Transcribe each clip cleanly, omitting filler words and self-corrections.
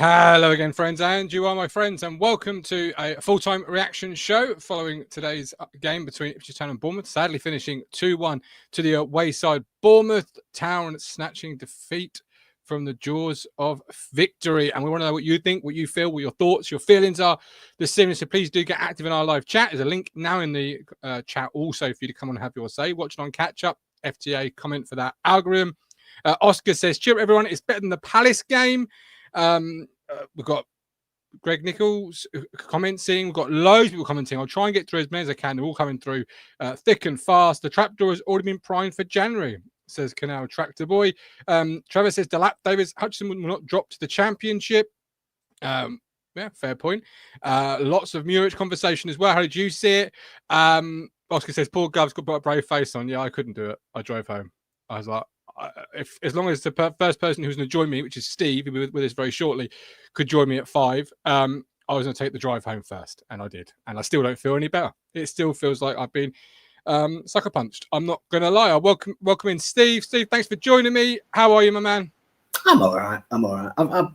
Hello again, friends, and you are my friends, and welcome to a full-time reaction show following today's game between Ipswich Town and Bournemouth, sadly finishing 2-1 to the away side. Bournemouth Town snatching defeat from the jaws of victory. And we want to know what you think, what you feel, what your thoughts, your feelings are this evening. So please do get active in our live chat. There's a link now in the chat also for you to come on and have your say. Watching on catch-up, FTA, comment for that algorithm. Oscar says, cheer everyone, it's better than the Palace game. We've got Greg Nichols commenting. We've got loads of people commenting. I'll try and get through as many as I can. They're all coming through thick and fast. The trapdoor has already been primed for January, says Canal Tractor Boy. Trevor says Davis Hutchinson will not drop to the Championship. Yeah, fair point. Lots of Murich conversation as well. How did you see it? Oscar says Paul Gov's got a brave face on. Yeah, I couldn't do it. I drove home. I was like, as long as the first person who's going to join me, which is Steve, who'll be with us very shortly, could join me at 5, I was going to take the drive home first, and I did. And I still don't feel any better. It still feels like I've been sucker punched. I'm not going to lie. I welcome in Steve. Steve, thanks for joining me. How are you, my man? I'm all right.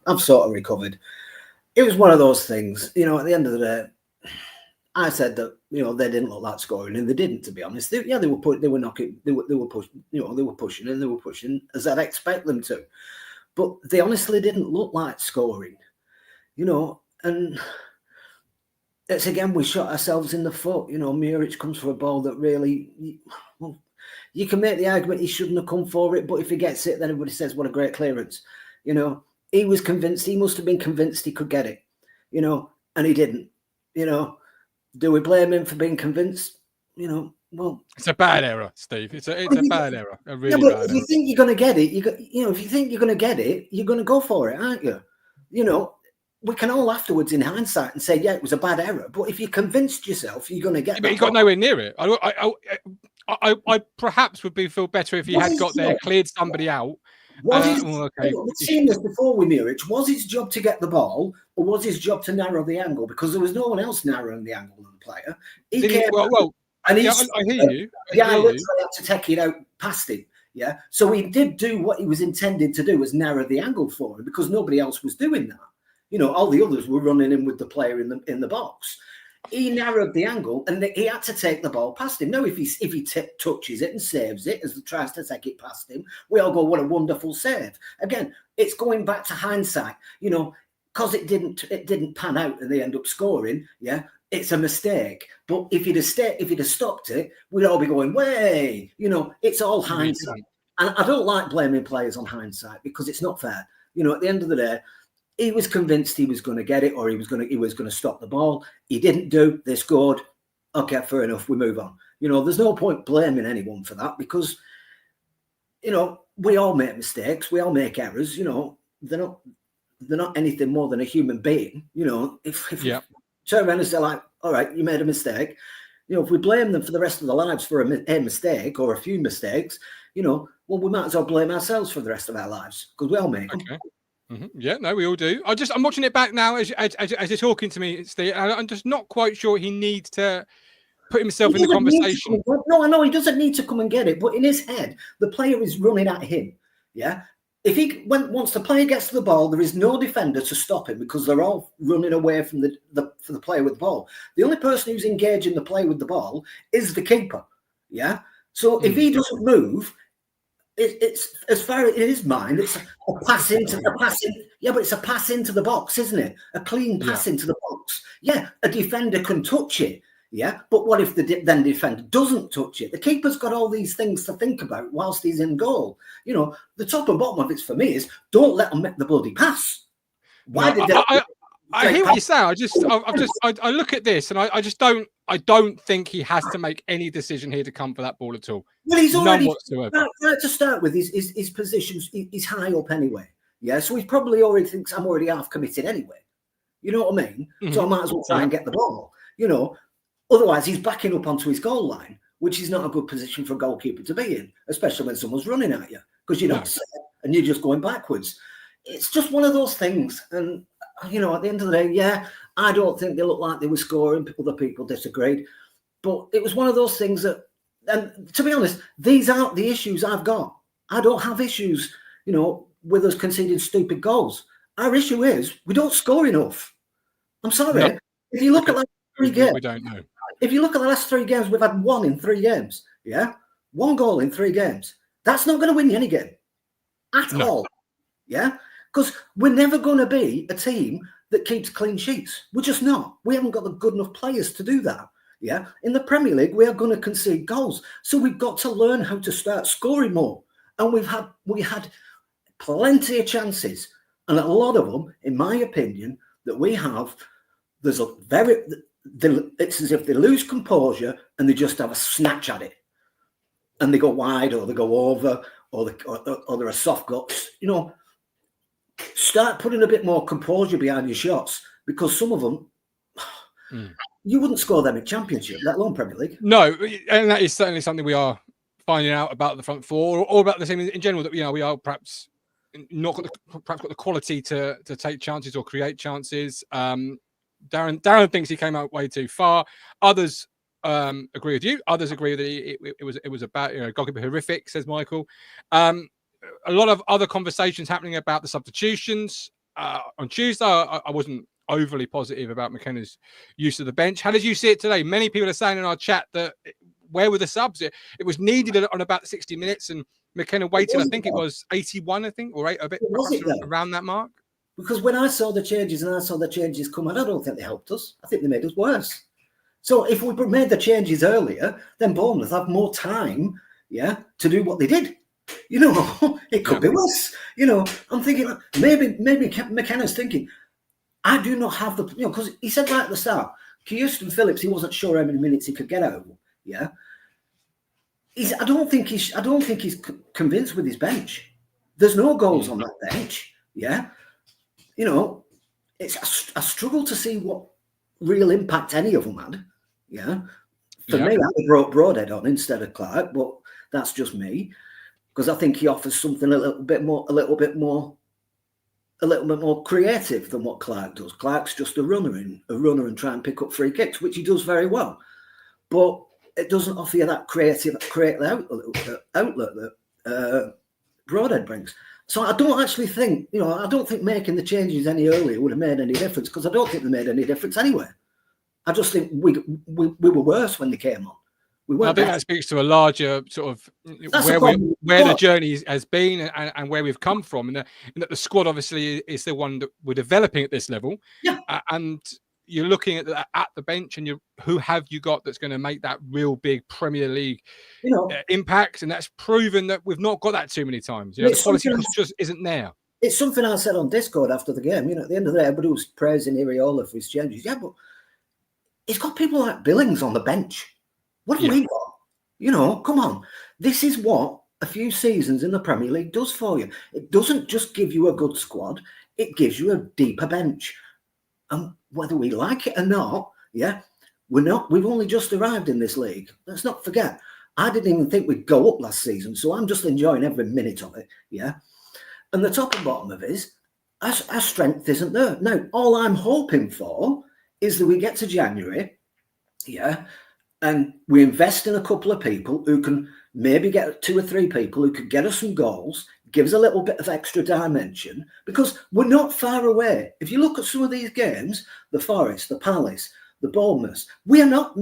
I've sort of recovered. It was one of those things, at the end of the day, I said that, they didn't look like scoring, and they didn't, to be honest. They were knocking, they were pushing, they were pushing as I'd expect them to. But they honestly didn't look like scoring, and it's again, we shot ourselves in the foot. Muric comes for a ball that really, you can make the argument he shouldn't have come for it, but if he gets it, then everybody says, what a great clearance. He was convinced, he must have been convinced he could get it, and he didn't, Do we blame him for being convinced? Well, it's a bad error, Steve. It's a bad error. A really but bad if you think you're going to get it, if you think you're going to get it, you're going to go for it, aren't you? We can all afterwards, in hindsight, and say, yeah, it was a bad error. But if you convinced yourself, you're going to get. But he got nowhere near it. I perhaps would feel better if he had got there, cleared somebody out. We've seen this before with Muric. Was his job to get the ball, or was his job to narrow the angle? Because there was no one else narrowing the angle than the player. He came and he. I hear you. I literally had to take it out past him. Yeah, so he did do what he was intended to do, was narrow the angle for him, because nobody else was doing that. All the others were running in with the player in the box. He narrowed the angle, and he had to take the ball past him. Now, if he touches it and saves it, as he tries to take it past him, we all go, what a wonderful save. Again, it's going back to hindsight, because it didn't pan out and they end up scoring. Yeah, it's a mistake. But if he'd have stopped it, we'd all be going, way. It's all hindsight. And I don't like blaming players on hindsight, because it's not fair. At the end of the day, he was convinced he was going to get it, or he was going to stop the ball. He didn't do. They scored. Okay, fair enough. We move on. There's no point blaming anyone for that, because we all make mistakes. We all make errors. They're not anything more than a human being. If we turn around and say, like, all right, you made a mistake. If we blame them for the rest of their lives for a mistake or a few mistakes, well, we might as well blame ourselves for the rest of our lives, because we all make them. Yeah, no, we all do. I'm watching it back now as you're talking to me, Steve. I'm just not quite sure he needs to put himself in the conversation. No, I know he doesn't need to come and get it, but in his head, the player is running at him. Yeah, once the player gets to the ball, there is no defender to stop him, because they're all running away from the player with the ball. The only person who's engaging the player with the ball is the keeper. Yeah, so if he doesn't move. It's as far as in his mind, it's a pass into the passing. Yeah, but it's a pass into the box, isn't it? A clean pass into the box. Yeah, a defender can touch it. Yeah, but what if the defender doesn't touch it? The keeper's got all these things to think about whilst he's in goal. The top and bottom of it for me is, don't let them make the bloody pass. Why did they? I hear what you say. I look at this and I don't think he has to make any decision here to come for that ball at all. Well, he's already, whatsoever. Right to start with, his positions, he's high up anyway. Yeah, so he probably already thinks I'm already half committed anyway. You know what I mean? So I might as well try and get the ball. you know. Otherwise, he's backing up onto his goal line, which is not a good position for a goalkeeper to be in, especially when someone's running at you, because you're not set and you're just going backwards. It's just one of those things. And, you know, at the end of the day, yeah, I don't think they looked like they were scoring. Other people disagreed. But it was one of those things that, and to be honest, these aren't the issues I've got. I don't have issues, you know, with us conceding stupid goals. Our issue is we don't score enough. I'm sorry. No. If you look at like 3 games, we don't know. If you look at the last 3 games, we've had 1 in 3 games. Yeah, 1 goal in 3 games. That's not going to win you any game at all. Yeah, because we're never going to be a team that keeps clean sheets. We're just not. We haven't got the good enough players to do that. Yeah, in the Premier League, we are going to concede goals. So we've got to learn how to start scoring more. And we had plenty of chances, and a lot of them, in my opinion, that we have. There's a it's as if they lose composure and they just have a snatch at it, and they go wide or they go over or they're a soft guts. You know, start putting a bit more composure behind your shots, because some of them. You wouldn't score them in Championship, let alone Premier League. No, and that is certainly something we are finding out about the front four, or about the team in general, that, you know, we are perhaps not got the quality to take chances or create chances. Darren thinks he came out way too far. Others agree with you. Others agree that it was about, you know, goalkeeper horrific, says Michael. A lot of other conversations happening about the substitutions. On Tuesday, I wasn't overly positive about McKenna's use of the bench. How did you see it today? Many people are saying in our chat that where were the subs? It was needed on about 60 minutes, and McKenna waited. I think it was 81, or 8, a bit around that mark. Because when I saw the changes and I saw the changes come out, I don't think they helped us. I think they made us worse. So if we made the changes earlier, then Bournemouth have more time, to do what they did. You know, it could be worse. You know, I'm thinking maybe McKenna's thinking, I do not have the, you know, because he said right at the start, Houston Phillips, he wasn't sure how many minutes he could get out of him. Yeah, I don't think he's convinced with his bench. There's no goals on that bench. Yeah, you know, I struggle to see what real impact any of them had. Yeah, for me, I brought Broadhead on instead of Clark, but that's just me, because I think he offers something a little bit more creative than what Clark does. Clark's just a runner and try and pick up free kicks, which he does very well, but it doesn't offer you that creative outlet that Broadhead brings. So I don't actually think, you know, I don't think making the changes any earlier would have made any difference, because I don't think they made any difference anyway. I just think we were worse when they came on. I think that speaks to a larger sort of where the journey has been and where we've come from, and that the squad obviously is the one that we're developing at this level. Yeah, and you're looking at the bench, and who have you got that's going to make that real big Premier League, you know, impact, and that's proven that we've not got that too many times. You know, the quality just isn't there. It's something I said on Discord after the game. You know, at the end of the day, everybody was praising Iriola for his changes. Yeah, but he's got people like Billings on the bench. What have we got? You know, come on. This is what a few seasons in the Premier League does for you. It doesn't just give you a good squad. It gives you a deeper bench. And whether we like it or not, we've only just arrived in this league. Let's not forget, I didn't even think we'd go up last season, so I'm just enjoying every minute of it, And the top and bottom of it is, our strength isn't there. Now, all I'm hoping for is that we get to January, and we invest in a couple of people who can maybe get 2 or 3 people who could get us some goals, give us a little bit of extra dimension, because we're not far away. If you look at some of these games, the Forest, the Palace, the Bournemouth, we are not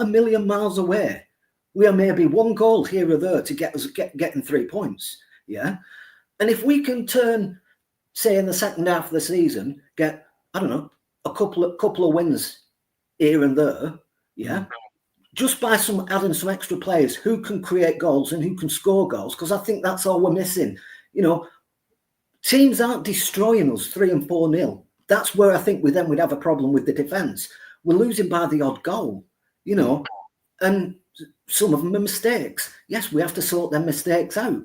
a million miles away. We are maybe 1 goal here or there to get us getting 3 points. Yeah. And if we can turn, say, in the second half of the season, get, I don't know, a couple of wins here and there, just by adding some extra players who can create goals and who can score goals, because I think that's all we're missing. You know, teams aren't destroying us 3 and 4-0. That's where I think we'd have a problem with the defence. We're losing by the odd goal, you know, and some of them are mistakes. Yes, we have to sort them mistakes out.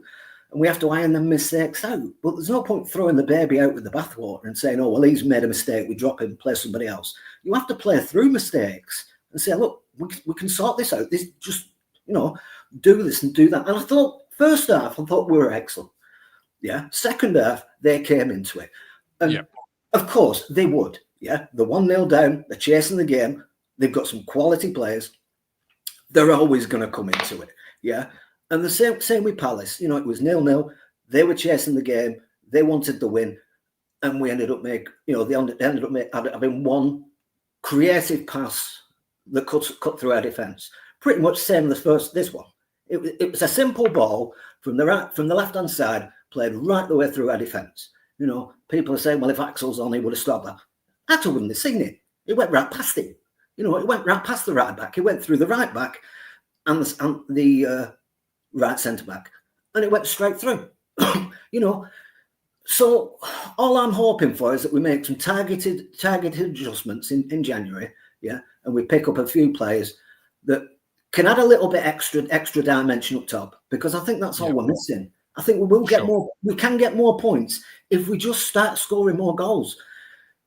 and we have to iron them mistakes out. But there's no point throwing the baby out with the bathwater and saying, oh, well, he's made a mistake, we drop him, play somebody else. You have to play through mistakes and say, look, we can sort this out. This just, do this and do that. And I thought, first half, I thought we were excellent. Yeah. Second half, they came into it. And of course, they would. Yeah. They're 1-0 down. They're chasing the game. They've got some quality players. They're always going to come into it. Yeah. And the same with Palace. It was 0-0. They were chasing the game. They wanted the win. And we ended up they ended up having one creative pass that cut through our defence. Pretty much same as this one. It was a simple ball from the left-hand side, played right the way through our defence. People are saying, well, if Axel's on, he would have stopped that. Axel wouldn't have seen it. It went right past him. It went right past the right back. It went through the right back and the right centre back, and it went straight through. So all I'm hoping for is that we make some targeted adjustments in January, and we pick up a few players that can add a little bit extra dimension up top, because I think that's all we're missing. I think we will get more. We can get more points if we just start scoring more goals,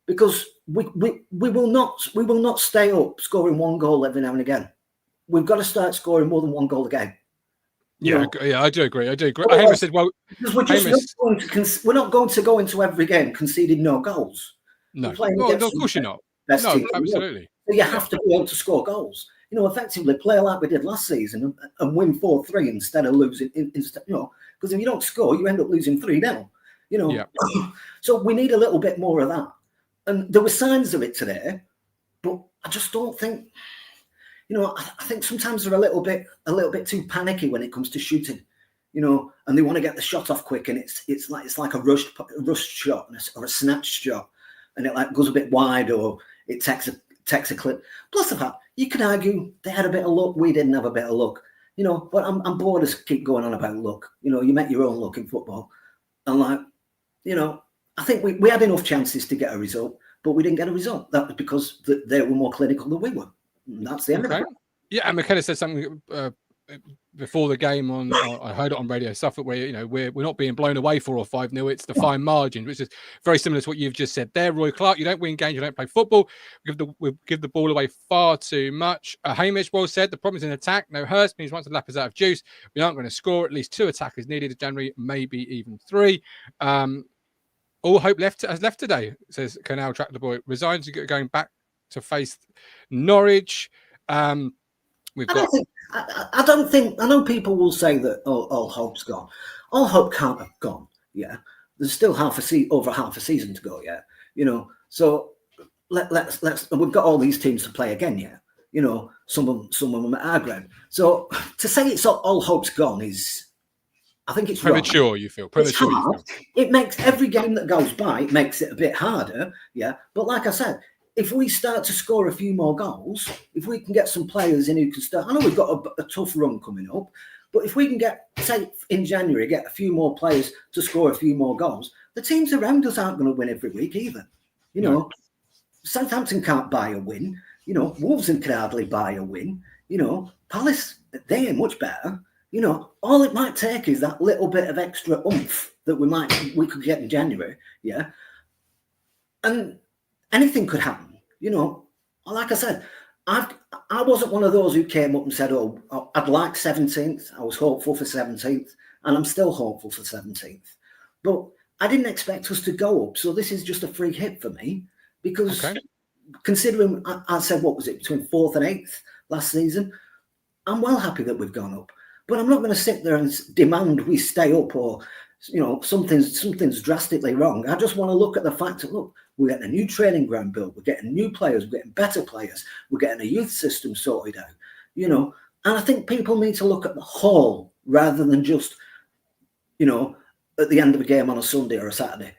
because we will not stay up scoring one goal every now and again. We've got to start scoring more than one goal a game. Yeah, I do agree. Hamish said, well, we're not going to go into every game conceding no goals. No, of course you're not. No, absolutely. So you have to be able to score goals. Effectively play like we did last season and win 4-3 instead of losing. Because if you don't score, you end up losing 3-0. So we need a little bit more of that. And there were signs of it today, but I just don't think. I think sometimes they're a little bit too panicky when it comes to shooting. And they want to get the shot off quick, and it's like a rushed shot or a snatch shot, and it like goes a bit wide, or it takes a clip. Plus the fact, you can argue they had a bit of luck, we didn't have a bit of luck. But I'm bored of keep going on about luck. You make your own luck in football, and I think we had enough chances to get a result, but we didn't get a result. That was because they were more clinical than we were. And that's the end of it. Yeah, and McKenna said something before the game I heard it on Radio Suffolk, where we're not being blown away 4 or 5-0. It's the fine margin, which is very similar to what you've just said there, Roy Clark. You don't win games, you don't play football. We give the ball away far too much. Hamish well said, the problem is in attack. No Hurst means once the lap is out of juice, we aren't going to score. At least 2 attackers needed in January, maybe even 3. All hope has left today, says Canal Track the Boy. Resigns going back to face Norwich. I don't think. I know people will say that all hope's gone. All hope can't have gone. Yeah, there's still over half a season to go. Yeah, So let's. We've got all these teams to play again. Yeah, some of them at our ground. So to say it's all hope's gone is, I think it's premature. Wrong. You feel premature. It makes every game that goes by, it makes it a bit harder. Yeah, but like I said, if we start to score a few more goals, if we can get some players in who can start, I know we've got a tough run coming up, but if we can say in January, get a few more players to score a few more goals, the teams around us aren't going to win every week either. Southampton can't buy a win. Wolves can hardly buy a win. Palace, they ain't much better. All it might take is that little bit of extra oomph that we could get in January. Yeah. And anything could happen, Like I said, I wasn't one of those who came up and said, "Oh, I'd like 17th." I was hopeful for 17th, and I'm still hopeful for 17th. But I didn't expect us to go up, so this is just a free hit for me. Because considering I said, what was it, between 4th and 8th last season, I'm well happy that we've gone up. But I'm not going to sit there and demand we stay up, or something's drastically wrong. I just want to look at the fact that, look, we're getting a new training ground built, we're getting new players, we're getting better players, we're getting a youth system sorted out, and I think people need to look at the whole rather than just, at the end of a game on a Sunday or a Saturday.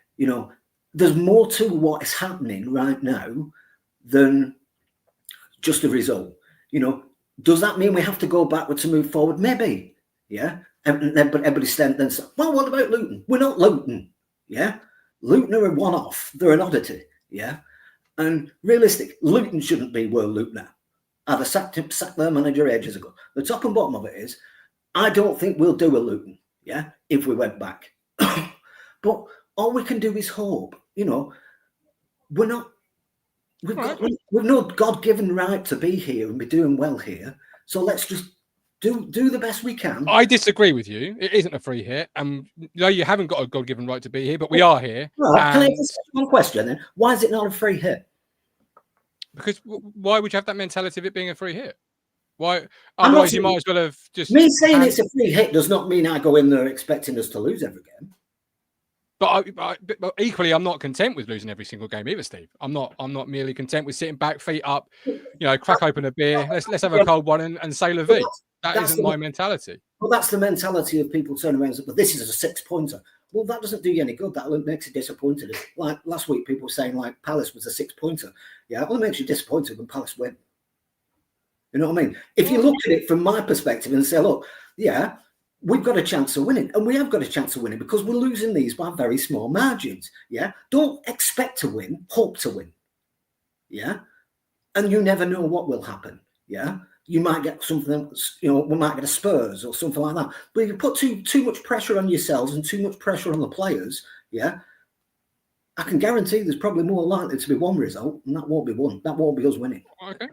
There's more to what is happening right now than just a result. Does that mean we have to go backward to move forward? Maybe, yeah. But everybody's then said, well, what about Luton? We're not Luton, yeah? Luton are a one-off. They're an oddity, yeah? And realistic, Luton shouldn't be where Luton are. I'd have sacked their manager ages ago. The top and bottom of it is, I don't think we'll do a Luton, Yeah, if we went back. But all we can do is hope. You know, we're not. We've no God-given right to be here and be doing well here. So let's just do the best we can. I disagree with you. It isn't a free hit, and no, you haven't got a God-given right to be here, but we are here. Well, can I ask one question then? Why is it not a free hit? Because why would you have that mentality of it being a free hit? Why? Otherwise, you might as well have just. Me saying it's a free hit does not mean I go in there expecting us to lose every game. But equally, I'm not content with losing every single game either, Steve. I'm not merely content with sitting back, feet up, crack open a beer. Let's have a cold one and say la vie. That isn't my mentality. Well, that's the mentality of people turning around and say, but this is a 6-pointer. Well, that doesn't do you any good. That makes you disappointed. Like last week, people were saying like Palace was a 6-pointer. Yeah, well, it makes you disappointed when Palace win. You know what I mean? If you look at it from my perspective and say, look, yeah, we've got a chance of winning, and we have got a chance of winning because we're losing these by very small margins. Yeah, don't expect to win, hope to win. Yeah, and you never know what will happen. Yeah, you might get something. We might get a Spurs or something like that. But if you put too much pressure on yourselves and too much pressure on the players, yeah, I can guarantee there's probably more likely to be one result, and that won't be one. That won't be us winning. Okay.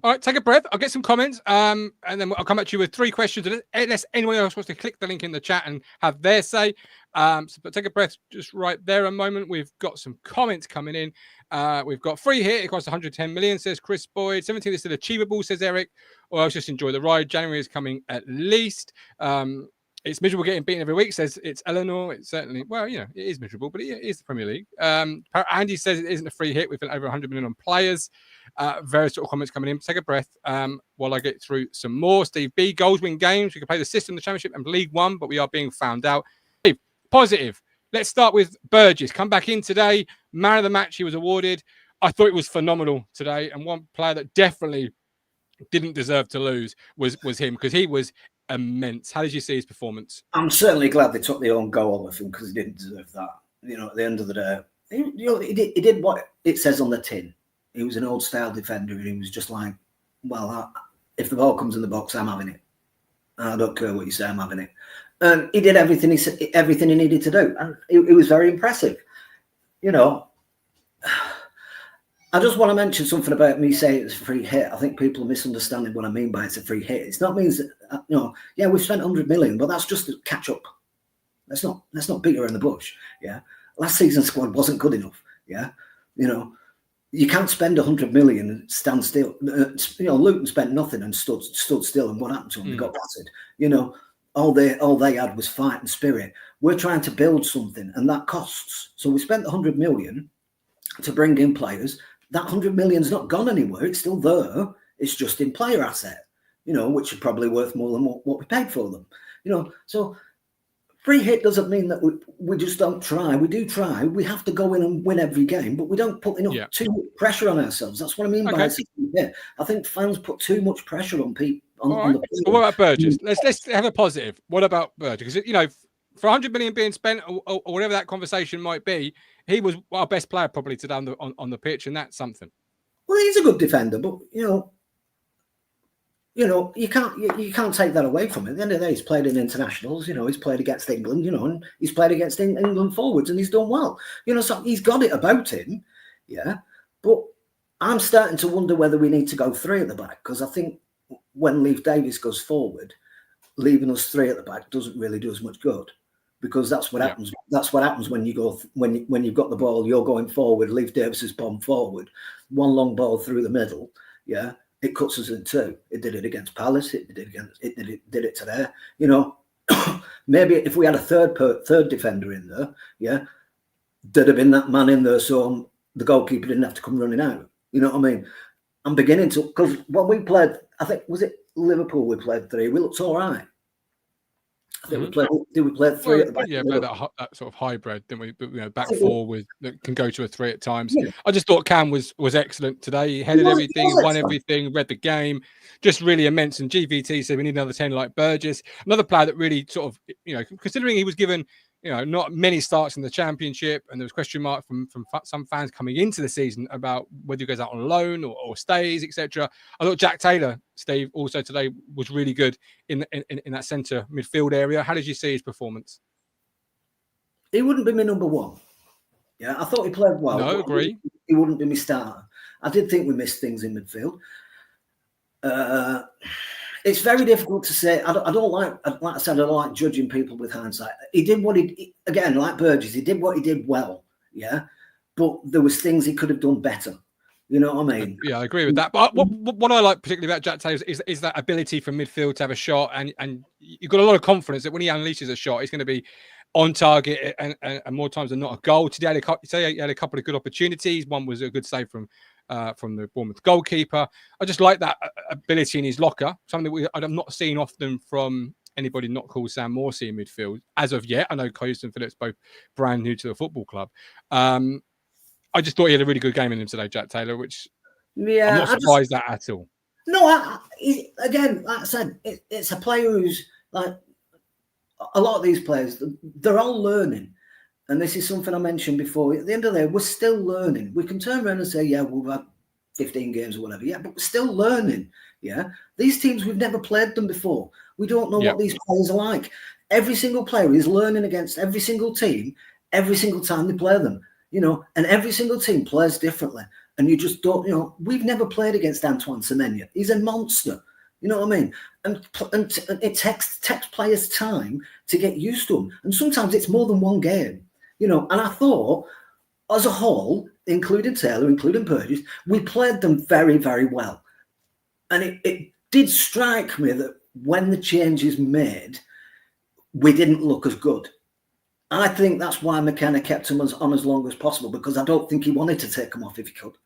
All right, take a breath. I'll get some comments, and then I'll come back to you with 3 questions. Unless anyone else wants to click the link in the chat and have their say. But take a breath just right there a moment. We've got some comments coming in. We've got free hit. It costs 110 million, says Chris Boyd. 17 is still achievable, says Eric. Or else just enjoy the ride. January is coming at least. It's miserable getting beaten every week, says it's Eleanor. It's certainly, well, it is miserable, but it is the Premier League. Andy says it isn't a free hit. We've been over 100 million on players. Various sort of comments coming in. Take a breath while I get through some more. Steve B, goals win games. We can play the system, the Championship, and League One, but we are being found out. Steve, positive. Let's start with Burgess. Come back in today. Man of the match he was awarded. I thought it was phenomenal today. And one player that definitely didn't deserve to lose was him, because he was immense. How did you see his performance? I'm certainly glad they took the own goal of him, because he didn't deserve that. At the end of the day, he did what it says on the tin. He was an old style defender, and he was just like, well, if the ball comes in the box, I'm having it. I don't care what you say, I'm having it. And he did everything he needed to do, and it was very impressive. I just want to mention something about me saying it's a free hit. I think people are misunderstanding what I mean by it's a free hit. It's not means that, yeah, we've spent 100 million, but that's just to catch up. Let's not beat around the bush. Yeah. Last season's squad wasn't good enough. Yeah. You can't spend 100 million and stand still. Luton spent nothing and stood still, and what happened to them? They got battered. All they had was fight and spirit. We're trying to build something, and that costs. So we spent 100 million to bring in players. That 100 million's not gone anywhere. It's still there. It's just in player asset, which are probably worth more than what we paid for them. So free hit doesn't mean that we just don't try. We do try. We have to go in and win every game, but we don't put enough too much pressure on ourselves. That's what I mean by it. I think fans put too much pressure on people. On the players. What about Burgess? Let's have a positive. What about Burgess? Because for 100 million being spent, or whatever that conversation might be, he was our best player probably today on the pitch, and that's something. Well, he's a good defender, but you can't take that away from him. At the end of the day, he's played in internationals. He's played against England. And he's played against England forwards, and he's done well. So he's got it about him. Yeah, but I'm starting to wonder whether we need to go 3 at the back, because I think when Leif Davis goes forward, leaving us 3 at the back doesn't really do as much good. Because that's what happens. That's what happens when you go when you've got the ball, you're going forward. Leif Davis's bomb forward, one long ball through the middle. Yeah, it cuts us in 2. It did it against Palace. It did it today. Maybe if we had a third defender in there, yeah, there'd have been that man in there, so the goalkeeper didn't have to come running out. You know what I mean? I'm beginning to, because when we played, I think was it Liverpool we played 3. We looked all right. I think we played 3 at the back. Yeah, that sort of hybrid, didn't we? Back 4 that can go to a 3 at times. Yeah. I just thought Cam was excellent today. He headed everything, won everything, read the game, just really immense. And GVT said we need another 10 like Burgess. Another player that really sort of, considering he was given not many starts in the Championship, and there was question mark from some fans coming into the season about whether he goes out on loan or stays, etc. I thought Jack Taylor, Steve, also today was really good in that centre midfield area. How did you see his performance? He wouldn't be my number one. Yeah, I thought he played well. No, agree. He wouldn't be my starter. I did think we missed things in midfield. It's very difficult to say. I don't like I said, I don't like judging people with hindsight. He did what again, like Burgess, he did what he did well, yeah. But there was things he could have done better. You know what I mean? Yeah, I agree with that. But what I like particularly about Jack Taylor is that ability from midfield to have a shot, and you've got a lot of confidence that when he unleashes a shot, he's going to be on target and more times than not a goal. Today, he had a couple of good opportunities. One was a good save from the Bournemouth goalkeeper. I just like that ability in his locker, something that I'm not seeing often from anybody not called Sam Morsey in midfield as of yet. I know Coast and Phillips both brand new to the football club. I just thought he had a really good game in him today, Jack Taylor, which I'm not surprised at all. No, again, like I said, it's a player who's like a lot of these players, they're all learning. And this is something I mentioned before. At the end of the day, we're still learning. We can turn around and say, yeah, we've had 15 games or whatever. Yeah, but we're still learning. Yeah. These teams, we've never played them before. We don't know what these players are like. Every single player is learning against every single team, every single time they play them, and every single team plays differently. And you just don't, we've never played against Antoine Semenyo. He's a monster. You know what I mean? And it takes players time to get used to him. And sometimes it's more than one game. And I thought, as a whole, including Taylor, including Burgess, we played them very, very well. And it did strike me that when the changes made, we didn't look as good. I think that's why McKenna kept him on as long as possible, because I don't think he wanted to take him off if he could.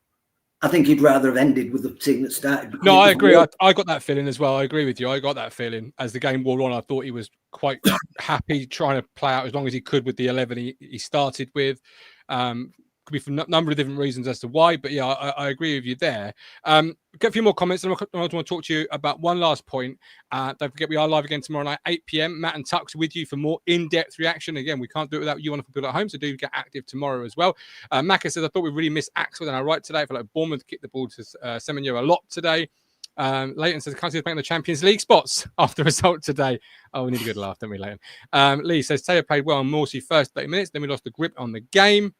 I think he'd rather have ended with the team that started. No, I agree. I got that feeling as well. I agree with you. I got that feeling as the game wore on. I thought he was quite happy trying to play out as long as he could with the 11 he started with. Could be for a number of different reasons as to why, but yeah, I agree with you there. Get a few more comments, and I want to talk to you about one last point. Don't forget, we are live again tomorrow night, 8 p.m. Matt and Tux with you for more in-depth reaction. Again, we can't do it without you wonderful people at home, so do get active tomorrow as well. Macca says, I thought we really missed Axel, and I right today. I feel like Bournemouth kicked the ball to Semenyo a lot today. Leighton says, can't see us making the Champions League spots after the result today. Oh, we need a good laugh, don't we, Leighton? Lee says, Taylor played well on Morsey first 30 minutes, then we lost the grip on the game.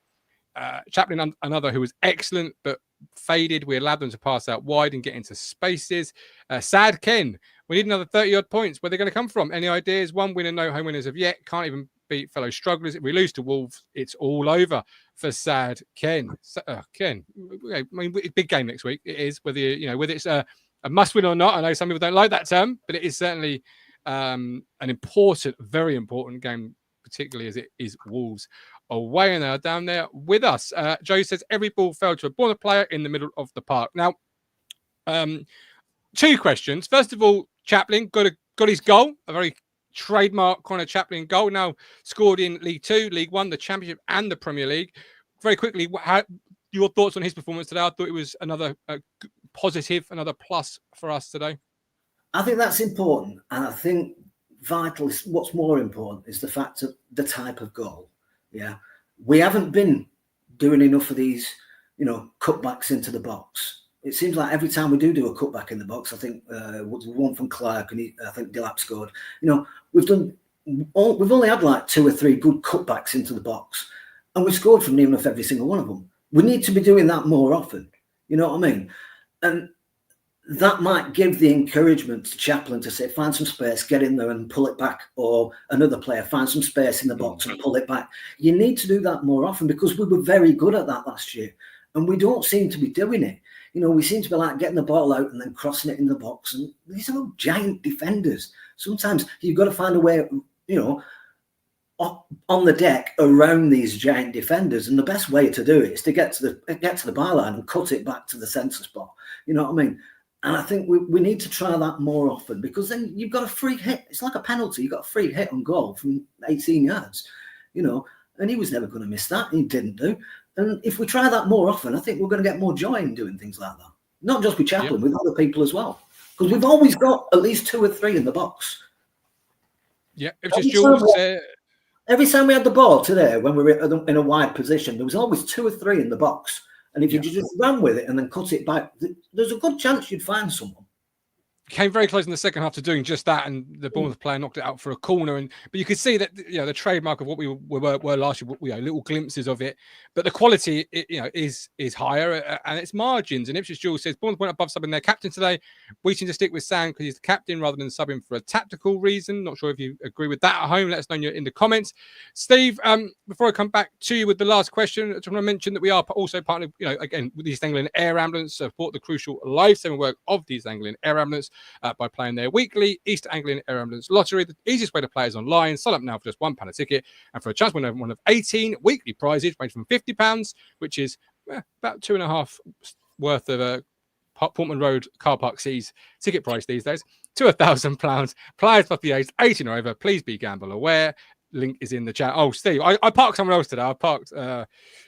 Chaplin, another who was excellent but faded. We allowed them to pass out wide and get into spaces. Sad Ken, we need another 30-odd points. Where they're going to come from? Any ideas? One winner, no home winners of yet. Can't even beat fellow strugglers. If we lose to Wolves, it's all over for Sad Ken. Ken, I mean, big game next week. It is, whether it's a must win or not. I know some people don't like that term, but it is certainly an important, very important game, particularly as it is Wolves away, and they are down there with us. Joe says every ball fell to a Bournemouth player in the middle of the park. Now, two questions. First of all, Chaplin got his goal, a very trademark kind of Chaplin goal. Now scored in League Two, League One, the Championship, and the Premier League. Very quickly, your thoughts on his performance today? I thought it was another positive, another plus for us today. I think that's important, and I think vital. What's more important is the fact of the type of goal. Yeah, we haven't been doing enough of these, cutbacks into the box. It seems like every time we do a cutback in the box, I think one from Clark and I think Delap scored. We've only had like 2 or 3 good cutbacks into the box, and we scored from near enough every single one of them. We need to be doing that more often. You know what I mean? And that might give the encouragement to Chaplin to say, find some space, get in there and pull it back, or another player, find some space in the box and pull it back. You need to do that more often, because we were very good at that last year, and we don't seem to be doing it. We seem to be like getting the ball out and then crossing it in the box, and these are giant defenders. Sometimes you've got to find a way, on the deck around these giant defenders, and the best way to do it is to get to the byline and cut it back to the centre spot. You know what I mean? And I think we need to try that more often, because then you've got a free hit. It's like a penalty. You've got a free hit on goal from 18 yards, and he was never going to miss that. He didn't do. And if we try that more often, I think we're going to get more joy in doing things like that. Not just with Chaplin, with other people as well. Because we've always got at least 2 or 3 in the box. Yeah, it was just Jules. Every time we had the ball today, when we were in a wide position, there was always 2 or 3 in the box. And if you just ran with it and then cut it back, there's a good chance you'd find someone. Came very close in the second half to doing just that, and the Bournemouth player knocked it out for a corner. But you could see that the trademark of what we were last year, little glimpses of it. But the quality, is higher, and it's margins. And Ipswich Jules says Bournemouth went above subbing their captain today. We seem to stick with Sam because he's the captain rather than subbing for a tactical reason. Not sure if you agree with that at home. Let us know in the comments. Steve, before I come back to you with the last question, I just want to mention that we are also partnered, again, with the East Anglian Air Ambulance, support the crucial lifesaving work of the East Anglian Air Ambulance. By playing their weekly East Anglian Air Ambulance Lottery. The easiest way to play is online. Sign up now for just £1 a ticket, and for a chance to win one of 18 weekly prizes, ranging from £50, which is about 2.5 worth of Portman Road car park sees ticket price these days, to £1,000. Players must be aged 18 or over. Please be gamble aware. Link is in the chat. Oh, Steve, I parked somewhere else today. I parked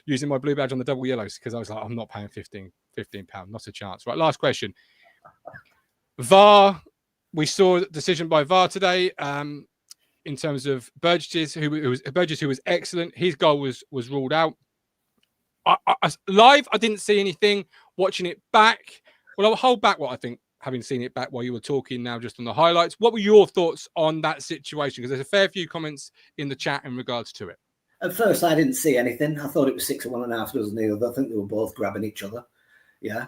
using my blue badge on the double yellows because I was like, I'm not paying £15, not a chance. Right, last question. VAR, we saw a decision by VAR today in terms of Burgess, who was excellent. His goal was ruled out. Live, I didn't see anything. Watching it back, well, I'll hold back what I think, having seen it back while you were talking now, just on the highlights. What were your thoughts on that situation? Because there's a fair few comments in the chat in regards to it. At first, I didn't see anything. I thought it was 6 of one and a half dozen the other. I think they were both grabbing each other. Yeah.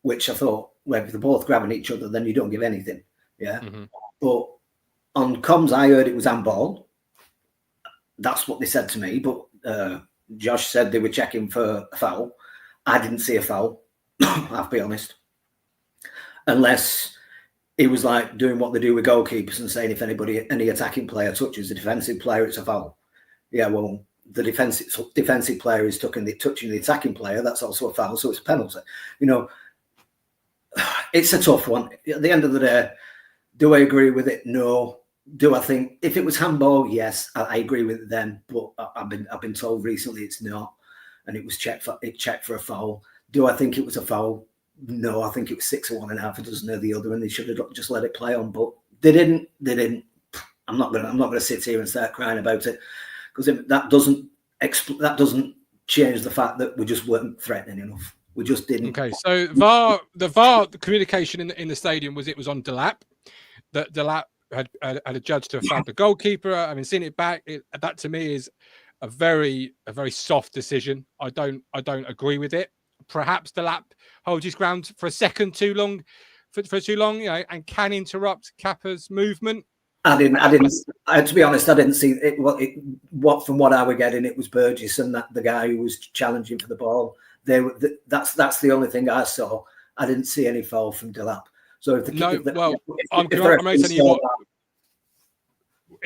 Which I thought, well, if they're both grabbing each other, then you don't give anything. Yeah. Mm-hmm. But on comms, I heard it was handball. That's what they said to me. But Josh said they were checking for a foul. I didn't see a foul, I have to be honest. Unless it was like doing what they do with goalkeepers and saying if any attacking player touches the defensive player, it's a foul. Yeah, well, the defensive player is touching the attacking player. That's also a foul, so it's a penalty. It's a tough one. At the end of the day, do I agree with it? No. Do I think if it was handball? Yes, I agree with them. But I've been told recently it's not, and it was checked for a foul. Do I think it was a foul? No, I think it was 6 of one and half a dozen of the other, and they should have just let it play on. But they didn't. I'm not gonna sit here and start crying about it because that doesn't change the fact that we just weren't threatening enough. We just didn't. Okay, so the communication in the stadium was on Delap. That Delap had a judge to have fouled the goalkeeper. I mean, seeing it back, that to me is a very soft decision. I don't agree with it. Perhaps Delap holds his ground for a second too long, for too long, and can interrupt Kappa's movement. I didn't. To be honest, I didn't see it. From what I were getting, it was Burgess and the guy who was challenging for the ball. That's the only thing I saw. I didn't see any foul from Delap. So I'm telling you what.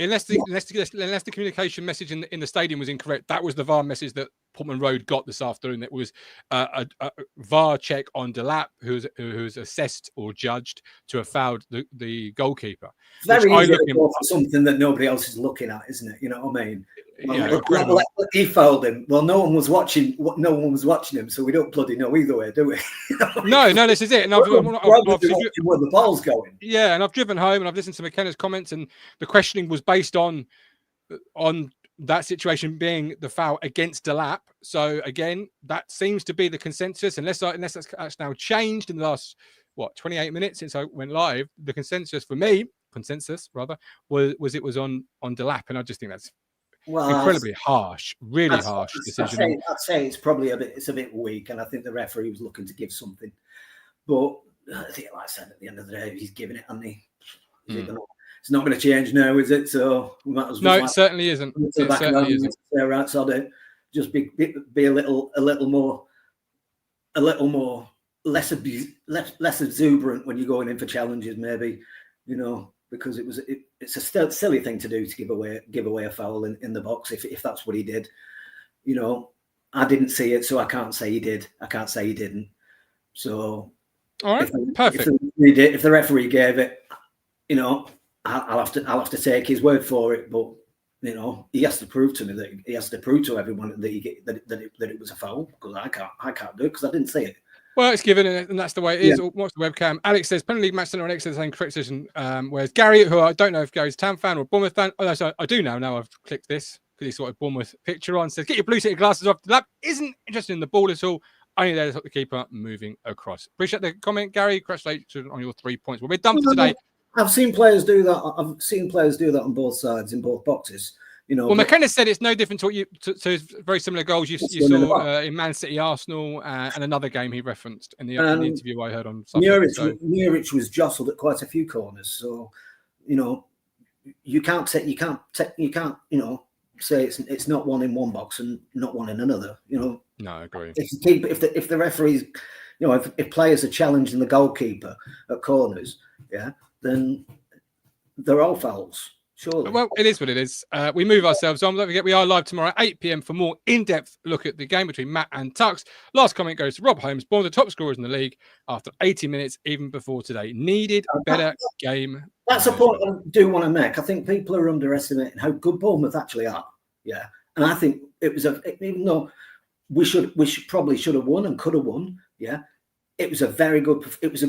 Unless the communication message in the stadium was incorrect, that was the VAR message that Portman Road got this afternoon. It was a VAR check on Delap, who's assessed or judged to have fouled the goalkeeper. Very easy to go for something that nobody else is looking at, isn't it? You know what I mean? He fouled him. Well, no one was watching him, so we don't bloody know either way, do we? No, this is it. And where the ball's going. Yeah, and I've driven home and I've listened to McKenna's comments, and the questioning was based on that situation being the foul against Delap. So again, that seems to be the consensus, unless that's now changed in the last 28 minutes since I went live. The consensus was it was on Delap, and I just think that's incredibly harsh, really harsh decision. I'd say it's probably a bit weak, and I think the referee was looking to give something. But I think, like I said, at the end of the day, he's giving it, hasn't he? It's not going to change now, is it? So we might as well. No, it certainly isn't. It certainly isn't. Right, so just be a little more less exuberant when you're going in for challenges, maybe, because it's a silly thing to do to give away a foul in the box if that's what he did. I didn't see it, so I can't say he did. I can't say he didn't. So, all right, perfect. If the referee gave it, I'll have to take his word for it. But he has to prove to me that he has to prove to everyone that it was a foul, because I can't do it because I didn't see it. Well, it's given, and that's the way it is. Yeah. Watch the webcam. Alex says, Premier League match center on X says the same criticism. Whereas Gary, who I don't know if Gary's Town fan or Bournemouth fan. Oh, no, sorry, I do now. Now I've clicked this. because he's got a Bournemouth picture on. Says, get your blue tinted glasses off. That isn't interested in the ball at all. Only there to stop the keeper moving across. Appreciate the comment, Gary. Congratulations on your 3 points. Well, we're done for today. I've seen players do that. I've seen players do that on both sides in both boxes. You know, well, McKenna said it's no different to what to very similar goals you saw in Man City, Arsenal, and another game he referenced in the interview I heard on Suffolk. Muric was jostled at quite a few corners, so you know you can't you know say it's not one in one box and not one in another. You know, no, I agree. If the referees, you know, if players are challenging the goalkeeper at corners, yeah, then they're all fouls. Surely. Well, it is what it is. We move ourselves on. Don't forget, we are live tomorrow at 8 p.m. for more in-depth look at the game between Matt and Tux. Last comment goes to Rob Holmes, one of the top scorers in the league after 80 minutes, even before today. Needed better game. That's a point I do want to make. I think people are underestimating how good Bournemouth actually are. Yeah, and I think it was even though we should have won and could have won. Yeah. It was a very good. It was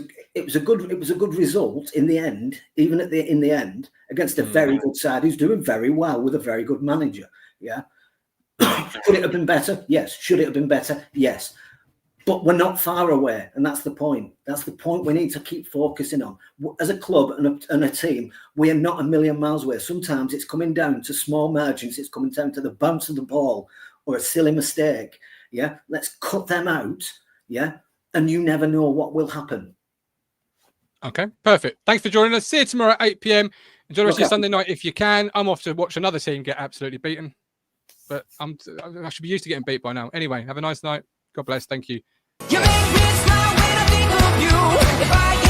a good result in the end, even in the end, against a very good side who's doing very well with a very good manager. Yeah, could it have been better? Yes. Should it have been better? Yes. But we're not far away, and that's the point. That's the point we need to keep focusing on. As a club and a team, we are not a million miles away. Sometimes it's coming down to small margins. It's coming down to the bounce of the ball or a silly mistake. Yeah, let's cut them out. Yeah. And you never know what will happen. Okay, perfect. Thanks for joining us. See you tomorrow at 8 p.m. Enjoy the rest of your Sunday night if you can. I'm off to watch another team get absolutely beaten. But I should be used to getting beat by now. Anyway, have a nice night. God bless. Thank you. You make me smile when I think of you. If I